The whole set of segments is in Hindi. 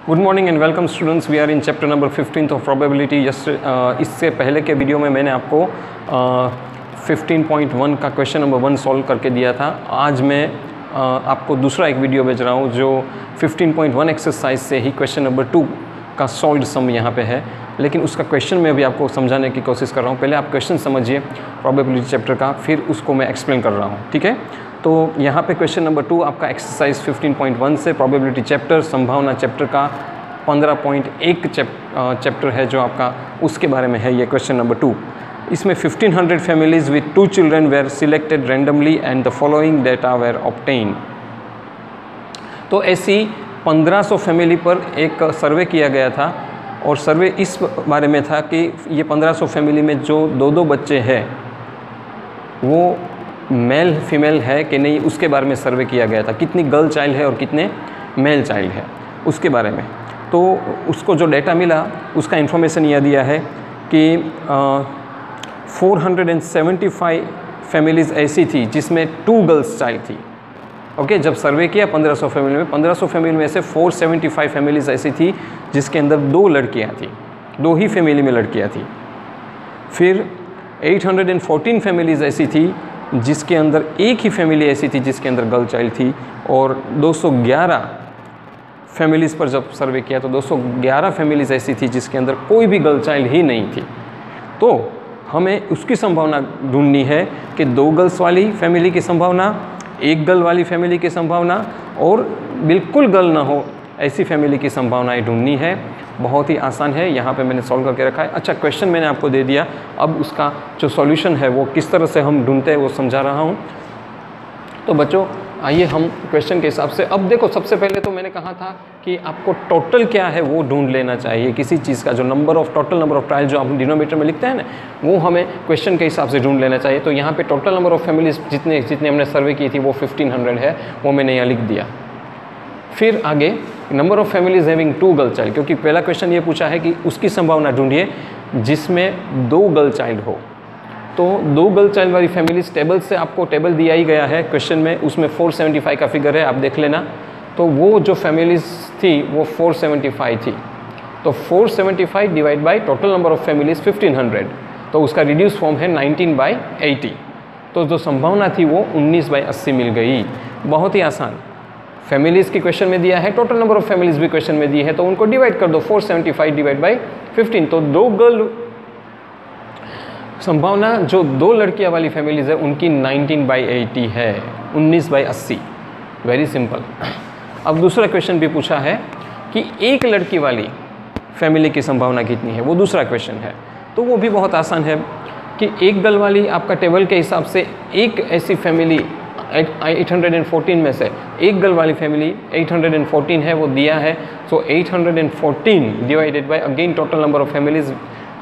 Good morning and welcome students, we are in chapter number 15 of probability. इससे पहले के वीडियो में मैंने आपको 15.1 का क्वेश्चन नंबर 1 सॉल्व करके दिया था। आज मैं आपको दूसरा एक वीडियो भेज रहा हूँ जो 15.1 एक्सरसाइज से ही क्वेश्चन नंबर 2 का सॉल्व सम यहाँ पे है, लेकिन उसका क्वेश्चन मैं अभी आपको समझाने की कोशिश कर रहा हूँ। पहले आप क्वेश्चन समझिए प्रोबेबिलिटी चैप्टर का, फिर उसको मैं एक्सप्लेन कर रहा हूँ, ठीक है। तो यहाँ पे क्वेश्चन नंबर 2 आपका एक्सरसाइज 15.1 से प्रोबेबिलिटी चैप्टर, संभावना चैप्टर का 15.1 चैप्टर है जो आपका, उसके बारे में है ये क्वेश्चन नंबर 2। इसमें 1500 families with 2 children were selected randomly and the following data were obtain. तो ऐसी 1500 फैमिली पर एक सर्वे किया गया था और सर्वे इस बारे में था कि ये 1500 फैमिली में जो दो बच्चे हैं वो मेल फीमेल है कि नहीं, उसके बारे में सर्वे किया गया था। कितनी गर्ल चाइल्ड है और कितने मेल चाइल्ड है उसके बारे में। तो उसको जो डेटा मिला उसका इन्फॉर्मेशन यह दिया है कि 475 फैमिलीज़ ऐसी थी जिसमें 2 गर्ल्स चाइल्ड थी। ओके, जब सर्वे किया 1500 फैमिली में, 1500 फैमिली में से 475 फैमिलीज़ ऐसी थी जिसके अंदर 2 लड़कियां थी, 2 ही फैमिली में लड़कियां थी। फिर 814 फैमिलीज़ ऐसी थी जिसके अंदर एक ही फैमिली ऐसी थी जिसके अंदर गर्ल चाइल्ड थी। और 211 फैमिलीज़ पर जब सर्वे किया तो 211 फैमिलीज़ ऐसी थी जिसके अंदर कोई भी गर्ल चाइल्ड ही नहीं थी। तो हमें उसकी संभावना ढूंढनी है कि 2 गर्ल्स वाली फैमिली की संभावना, 1 गर्ल वाली फैमिली की संभावना और बिल्कुल गर्ल ना हो ऐसी फैमिली की संभावनाएं ढूंढनी है। बहुत ही आसान है, यहाँ पे मैंने सॉल्व करके रखा है। अच्छा, क्वेश्चन मैंने आपको दे दिया, अब उसका जो सॉल्यूशन है वो किस तरह से हम ढूंढते हैं वो समझा रहा हूँ। तो बच्चों आइए हम क्वेश्चन के हिसाब से, अब देखो सबसे पहले तो मैंने कहा था कि आपको टोटल क्या है वो ढूंढ लेना चाहिए किसी चीज़ का। जो टोटल नंबर ऑफ ट्रायल जो आप डिनोमिनेटर में लिखते हैं ना, वो हमें क्वेश्चन के हिसाब से ढूंढ लेना चाहिए। तो यहाँ पे टोटल नंबर ऑफ फैमिलीज जितने हमने सर्वे की थी वो 1500 है, वो मैंने यहाँ लिख दिया। फिर आगे number of families having 2 girl child, क्योंकि पहला क्वेश्चन ये पूछा है कि उसकी संभावना ढूंढिए जिसमें 2 गर्ल चाइल्ड हो। तो 2 गर्ल चाइल्ड वाली फैमिलीज टेबल से आपको टेबल दिया ही गया है क्वेश्चन में, उसमें 475 का फिगर है, आप देख लेना। तो वो जो फैमिलीज थी वो 475 थी। तो 475 divide by total number of families 1500, तो उसका रिड्यूस फॉर्म है 19/80। तो जो संभावना थी वो 19/80 मिल गई। बहुत ही आसान। फैमिलीज़ की क्वेश्चन में दिया है, टोटल नंबर ऑफ फैमिलीज भी क्वेश्चन में दी है, तो उनको डिवाइड कर दो, 475 डिवाइड बाई 15। तो 2 गर्ल संभावना जो 2 लड़कियां वाली फैमिलीज है उनकी 19/80 है, 19/80। Very simple. अब दूसरा क्वेश्चन भी पूछा है कि 1 लड़की वाली फैमिली की संभावना कितनी है, वो दूसरा क्वेश्चन है। तो वो भी बहुत आसान है कि 1 गर्ल वाली आपका टेबल के हिसाब से एक ऐसी फैमिली 814 में से 1 गर्ल वाली फैमिली 814 है, वो दिया है। सो 814 divided by again total number of families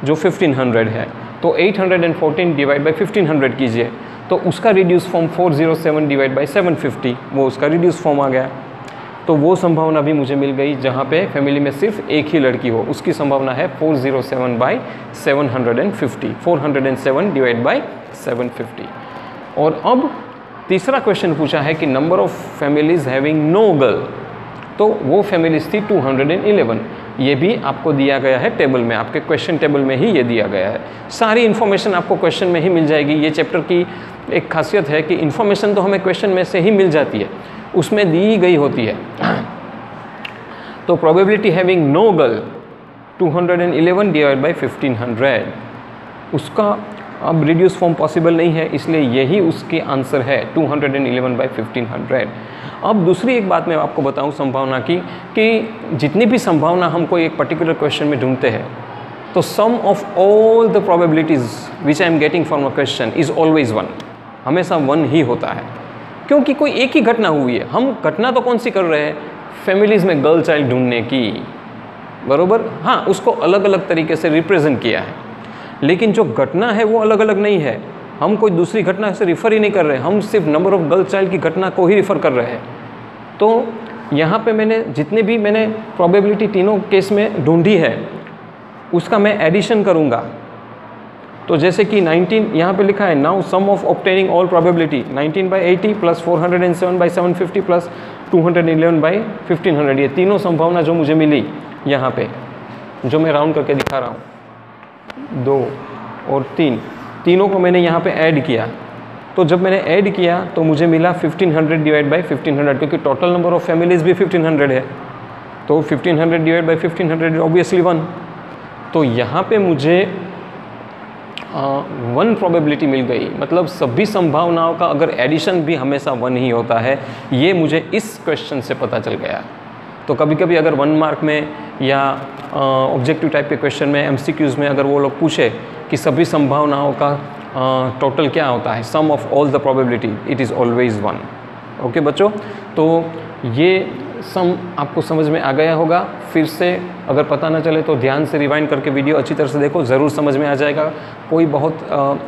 जो 1500 है, तो 814 डिवाइड बाय 1500 कीजिए, तो उसका रिड्यूस फॉर्म 407 डिवाइड बाय 750, वो उसका रिड्यूस फॉर्म आ गया। तो वो संभावना भी मुझे मिल गई जहाँ पे फैमिली में सिर्फ एक ही लड़की हो, उसकी संभावना है 407/750, 407 डिवाइड बाय 750। और अब तीसरा क्वेश्चन पूछा है कि number of families having no girl, तो वो फैमिलीज थी 211। ये भी आपको दिया गया है टेबल में, आपके क्वेश्चन टेबल में ही ये दिया गया है। सारी इन्फॉर्मेशन आपको क्वेश्चन में ही मिल जाएगी। ये चैप्टर की एक खासियत है कि इन्फॉर्मेशन तो हमें क्वेश्चन में से ही मिल जाती है, उसमें दी गई होती है। तो probability having no girl 211 divide by 1500, उसका अब रिड्यूस फॉर्म पॉसिबल नहीं है, इसलिए यही उसके आंसर है 211/1500। अब दूसरी एक बात मैं आपको बताऊं संभावना की, कि जितनी भी संभावना हमको एक पर्टिकुलर क्वेश्चन में ढूंढते हैं, तो sum of all the probabilities which I am getting from a question is always 1, हमेशा 1 ही होता है, क्योंकि कोई एक ही घटना हुई है। हम घटना तो कौन सी कर रहे हैं, फैमिलीज में गर्ल चाइल्ड ढूंढने की, बरोबर। हाँ, उसको अलग अलग तरीके से रिप्रेजेंट किया है, लेकिन जो घटना है वो अलग अलग नहीं है। हम कोई दूसरी घटना से रिफ़र ही नहीं कर रहे, हम सिर्फ नंबर ऑफ गर्ल चाइल्ड की घटना को ही रिफ़र कर रहे हैं। तो यहाँ पे मैंने जितने भी मैंने प्रोबेबिलिटी तीनों केस में ढूंढी है उसका मैं एडिशन करूँगा। तो जैसे कि 19 यहाँ पे लिखा है, now sum of obtaining all probability 19/80 plus 407/750 plus 211 by 1500, ये तीनों संभावना जो मुझे मिली यहाँ पे, जो मैं राउंड करके दिखा रहा हूँ, 2 और 3, तीनों को मैंने यहाँ पे ऐड किया। तो जब मैंने ऐड किया तो मुझे मिला 1500 डिवाइड बाई 1500, क्योंकि टोटल नंबर ऑफ फैमिलीज भी 1500 है, तो 1500 डिवाइड बाई 1500 ऑब्वियसली 1। तो यहाँ पे मुझे 1 प्रोबेबिलिटी मिल गई, मतलब सभी संभावनाओं का अगर एडिशन भी हमेशा 1 ही होता है, ये मुझे इस क्वेश्चन से पता चल गया। तो कभी कभी अगर 1 मार्क में या ऑब्जेक्टिव टाइप के क्वेश्चन में, MCQs में अगर वो लोग पूछे कि सभी संभावनाओं का टोटल क्या होता है, sum of all the probability, it is always 1। Okay बच्चों, तो ये सम आपको समझ में आ गया होगा। फिर से अगर पता ना चले तो ध्यान से रिवाइंड करके वीडियो अच्छी तरह से देखो, ज़रूर समझ में आ जाएगा। कोई बहुत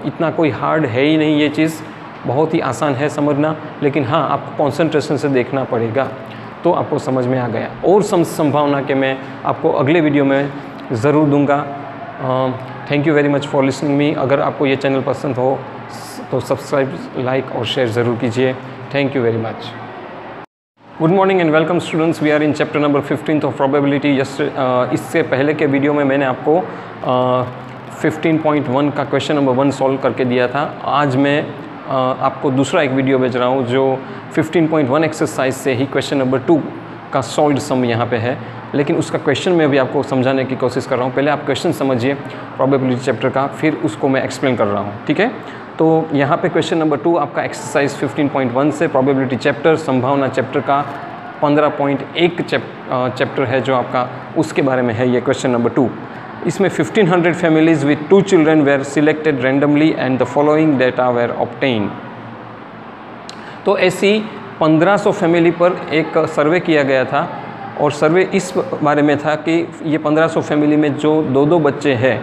इतना कोई हार्ड है ही नहीं, ये चीज़ बहुत ही आसान है समझना, लेकिन हाँ आपको कंसंट्रेशन से देखना पड़ेगा तो आपको समझ में आ गया। और संभावना के मैं आपको अगले वीडियो में ज़रूर दूंगा। Thank you very much for listening me. अगर आपको ये चैनल पसंद हो तो सब्सक्राइब, लाइक और शेयर ज़रूर कीजिए। Thank you very much. Good morning and welcome students, we are in chapter number 15 of probability. इससे पहले के वीडियो में मैंने आपको 15.1 का क्वेश्चन नंबर 1 सॉल्व करके दिया था। आज मैं आपको दूसरा एक वीडियो भेज रहा हूँ जो 15.1 एक्सरसाइज से ही क्वेश्चन नंबर 2 का सॉल्व्ड सम यहाँ पे है, लेकिन उसका क्वेश्चन मैं भी आपको समझाने की कोशिश कर रहा हूँ। पहले आप क्वेश्चन समझिए प्रोबेबिलिटी चैप्टर का, फिर उसको मैं एक्सप्लेन कर रहा हूँ, ठीक है। तो यहाँ पे क्वेश्चन नंबर 2 आपका एक्सरसाइज 15.1 से प्रोबेबिलिटी चैप्टर, संभावना चैप्टर का 15.1 चैप्टर है जो आपका, उसके बारे में है ये क्वेश्चन नंबर 2। इसमें 1500 families with 2 children were selected randomly and the following data were obtain. तो ऐसी 1500 फैमिली पर एक सर्वे किया गया था, और सर्वे इस बारे में था कि ये 1500 फैमिली में जो 2-2 बच्चे हैं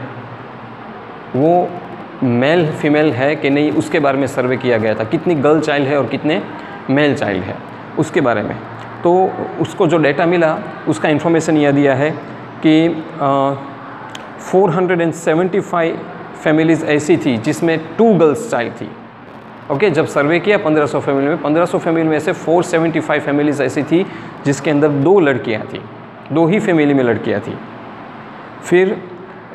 वो मेल फीमेल है कि नहीं, उसके बारे में सर्वे किया गया था। कितनी गर्ल चाइल्ड है और कितने मेल चाइल्ड है उसके बारे में। तो उसको जो डेटा मिला उसका इन्फॉर्मेशन यह दिया है कि 475 फैमिलीज़ ऐसी थी जिसमें 2 गर्ल्स चाइल्ड थी। ओके, जब सर्वे किया 1500 फैमिली में, 1500 फैमिली में से 475 फैमिलीज़ ऐसी थी जिसके अंदर 2 लड़कियां थी, 2 ही फैमिली में लड़कियां थी। फिर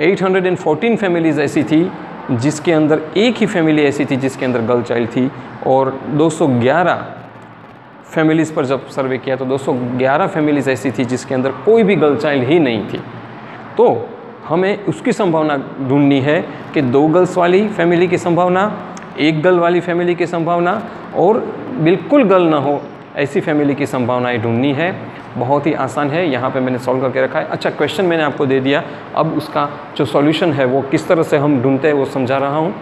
814 फैमिलीज़ ऐसी थी जिसके अंदर एक ही फैमिली ऐसी थी जिसके अंदर गर्ल चाइल्ड थी, और 211 फैमिलीज़ पर जब सर्वे किया तो 211 फैमिलीज़ ऐसी थी जिसके अंदर कोई भी गर्ल चाइल्ड ही नहीं थी। तो हमें उसकी संभावना ढूंढनी है कि 2 गर्ल्स वाली फैमिली की संभावना, 1 गर्ल वाली फैमिली की संभावना, और बिल्कुल गर्ल ना हो ऐसी फैमिली की संभावनाएं ढूंढनी है। बहुत ही आसान है, यहाँ पे मैंने सॉल्व करके रखा है। अच्छा, क्वेश्चन मैंने आपको दे दिया, अब उसका जो सॉल्यूशन है वो किस तरह से हम ढूंढते हैं वो समझा रहा हूँ।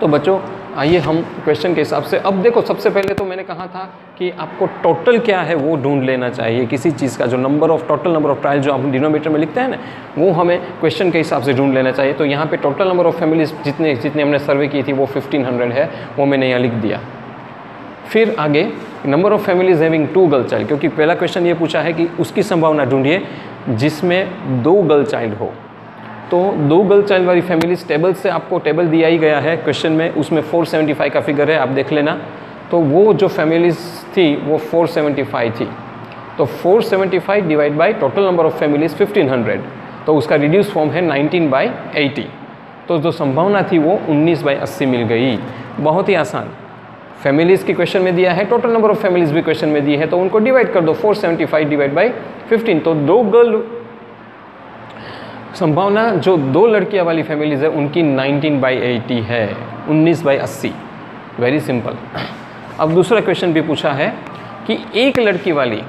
तो बच्चों आइए हम क्वेश्चन के हिसाब से, अब देखो सबसे पहले तो मैंने कहा था कि आपको टोटल क्या है वो ढूंढ लेना चाहिए किसी चीज़ का। जो टोटल नंबर ऑफ ट्रायल जो आप डिनोमिनेटर में लिखते हैं ना, वो हमें क्वेश्चन के हिसाब से ढूंढ लेना चाहिए। तो यहाँ पे टोटल नंबर ऑफ फैमिलीज जितने हमने सर्वे की थी वो 1500 है, वो मैंने यहाँ लिख दिया। फिर आगे number of families having 2 girl child, क्योंकि पहला क्वेश्चन ये पूछा है कि उसकी संभावना ढूंढिए जिसमें 2 गर्ल चाइल्ड हो। तो 2 गर्ल चाइल्ड वाली फैमिलीज, टेबल से आपको टेबल दिया ही गया है क्वेश्चन में, उसमें 475 का फिगर है, आप देख लेना। तो वो जो फैमिलीज थी वो 475 थी। तो 475 divide by total number of families 1500, तो उसका रिड्यूस फॉर्म है 19/80। तो जो संभावना थी वो 19/80 मिल गई। बहुत ही आसान। फैमिलीज़ की क्वेश्चन में दिया है, टोटल नंबर ऑफ फैमिलीज़ भी क्वेश्चन में दी है, तो उनको डिवाइड कर दो, 475 डिवाइड बाई 15। तो 2 गर्ल संभावना जो 2 लड़कियां वाली फैमिलीज़ है उनकी 19/80 है, 19/80। Very simple. अब दूसरा क्वेश्चन भी पूछा है कि 1 लड़की वाली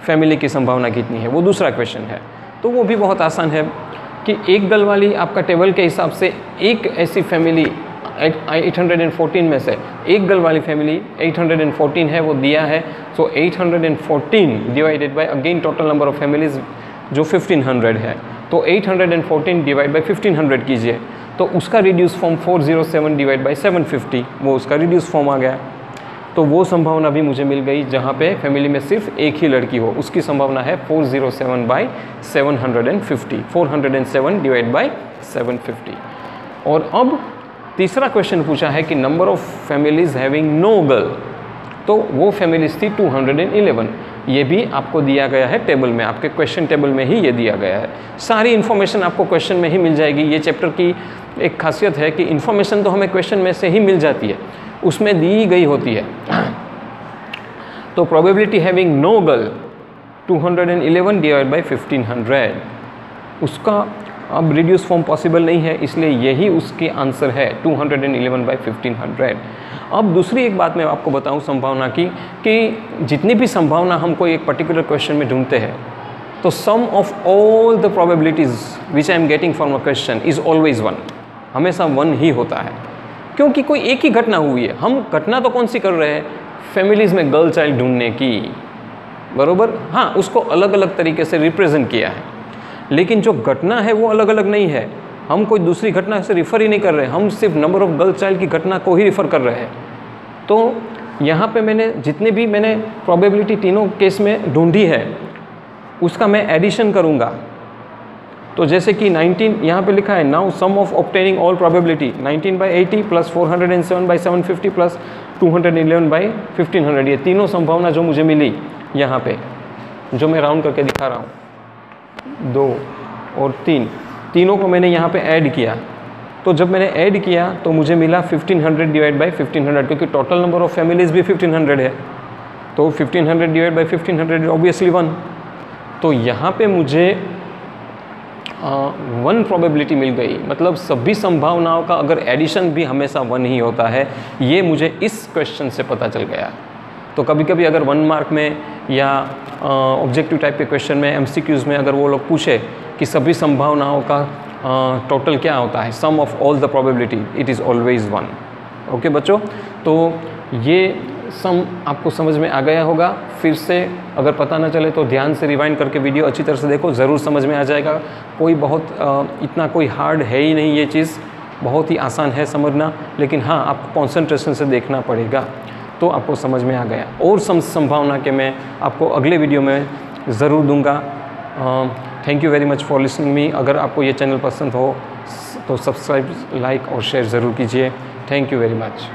फैमिली की संभावना कितनी है, वो दूसरा क्वेश्चन है। तो वो भी बहुत आसान है कि 1 गर्ल वाली आपका टेबल के हिसाब से एक ऐसी फैमिली 814 में से 1 गर्ल वाली फैमिली 814 है, वो दिया है। सो 814 divided by again total number of families जो 1500 है, तो 814 डिवाइड बाय 1500 कीजिए, तो उसका रिड्यूस फॉर्म 407 डिवाइड बाय 750, वो उसका रिड्यूस फॉर्म आ गया। तो वो संभावना भी मुझे मिल गई जहाँ पे फैमिली में सिर्फ एक ही लड़की हो, उसकी संभावना है 407/750, 407 डिवाइड बाय 750। और अब तीसरा क्वेश्चन पूछा है कि number of families having no girl, तो वो फैमिलीज थी 211। ये भी आपको दिया गया है टेबल में, आपके क्वेश्चन टेबल में ही ये दिया गया है। सारी इन्फॉर्मेशन आपको क्वेश्चन में ही मिल जाएगी। ये चैप्टर की एक खासियत है कि इन्फॉर्मेशन तो हमें क्वेश्चन में से ही मिल जाती है, उसमें दी गई होती है। तो probability having no girl 211 divide by 1500, उसका अब रिड्यूस फॉर्म पॉसिबल नहीं है, इसलिए यही उसके आंसर है 211 बाई 1500। अब दूसरी एक बात मैं आपको बताऊं संभावना की, कि जितनी भी संभावना हम कोई एक पर्टिकुलर क्वेश्चन में ढूंढते हैं, तो sum of all the probabilities which I am getting from a question is always 1, हमेशा 1 ही होता है, क्योंकि कोई एक ही घटना हुई है। हम घटना तो कौन सी कर रहे हैं, फैमिलीज़ में गर्ल चाइल्ड ढूंढने की, बरोबर। हाँ, उसको अलग अलग तरीके से रिप्रेजेंट किया है, लेकिन जो घटना है वो अलग अलग नहीं है। हम कोई दूसरी घटना से रिफ़र ही नहीं कर रहे, हम सिर्फ नंबर ऑफ गर्ल चाइल्ड की घटना को ही रिफ़र कर रहे हैं। तो यहाँ पे मैंने जितने भी मैंने प्रोबेबिलिटी तीनों केस में ढूंढी है, उसका मैं एडिशन करूँगा। तो जैसे कि 19 यहाँ पे लिखा है, now sum of obtaining all probability 19 by 80 plus 407 by 750 plus 211 by 1500, ये तीनों संभावना जो मुझे मिली यहाँ पे, जो मैं राउंड करके दिखा रहा हूँ, 2 और 3, तीनों को मैंने यहाँ पे ऐड किया। तो जब मैंने ऐड किया तो मुझे मिला 1500 डिवाइड बाई 1500, क्योंकि टोटल नंबर ऑफ फैमिलीज़ भी 1500 है, तो 1500 डिवाइड बाई 1500 ऑब्वियसली 1। तो यहाँ पे मुझे 1 प्रोबेबिलिटी मिल गई, मतलब सभी संभावनाओं का अगर एडिशन भी हमेशा 1 ही होता है, ये मुझे इस क्वेश्चन से पता चल गया। तो कभी कभी अगर 1 मार्क में या ऑब्जेक्टिव टाइप के क्वेश्चन में, MCQs में अगर वो लोग पूछे कि सभी संभावनाओं का टोटल क्या होता है, sum of all the probability, it is always 1। Okay बच्चों, तो ये सम आपको समझ में आ गया होगा। फिर से अगर पता ना चले तो ध्यान से रिवाइंड करके वीडियो अच्छी तरह से देखो, ज़रूर समझ में आ जाएगा। कोई बहुत इतना कोई हार्ड है ही नहीं, ये चीज़ बहुत ही आसान है समझना, लेकिन हाँ आपको कॉन्सेंट्रेशन से देखना पड़ेगा, तो आपको समझ में आ गया। और संभावना के मैं आपको अगले वीडियो में ज़रूर दूंगा। Thank you very much for listening me. अगर आपको ये चैनल पसंद हो तो सब्सक्राइब, लाइक और शेयर ज़रूर कीजिए। Thank you very much.